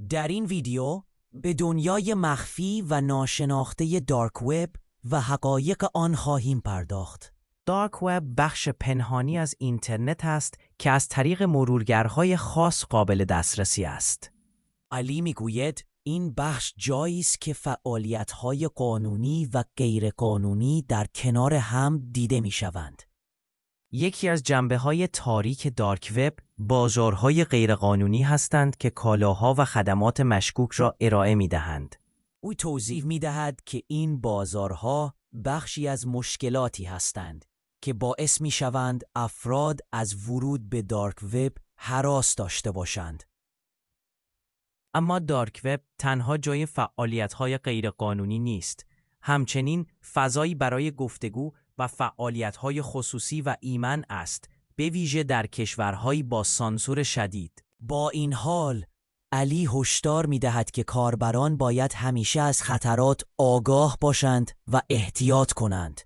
در این ویدیو به دنیای مخفی و ناشناخته دارک وب و حقایق آن خواهیم پرداخت. دارک وب بخش پنهانی از اینترنت است که از طریق مرورگرهای خاص قابل دسترسی است. علی میگوید این بخش جایی است که فعالیت‌های قانونی و غیرقانونی در کنار هم دیده می‌شوند. یکی از جنبه‌های تاریک دارک وب بازارهای غیرقانونی هستند که کالاها و خدمات مشکوک را ارائه می‌دهند. او توضیح می‌دهد که این بازارها بخشی از مشکلاتی هستند که باعث می‌شوند افراد از ورود به دارک وب هراس داشته باشند. اما دارک وب تنها جای فعالیت‌های غیرقانونی نیست. همچنین فضایی برای گفتگو و فعالیت‌های خصوصی و ایمن است، به ویژه در کشورهایی با سانسور شدید. با این حال، علی هشدار می‌دهد که کاربران باید همیشه از خطرات آگاه باشند و احتیاط کنند.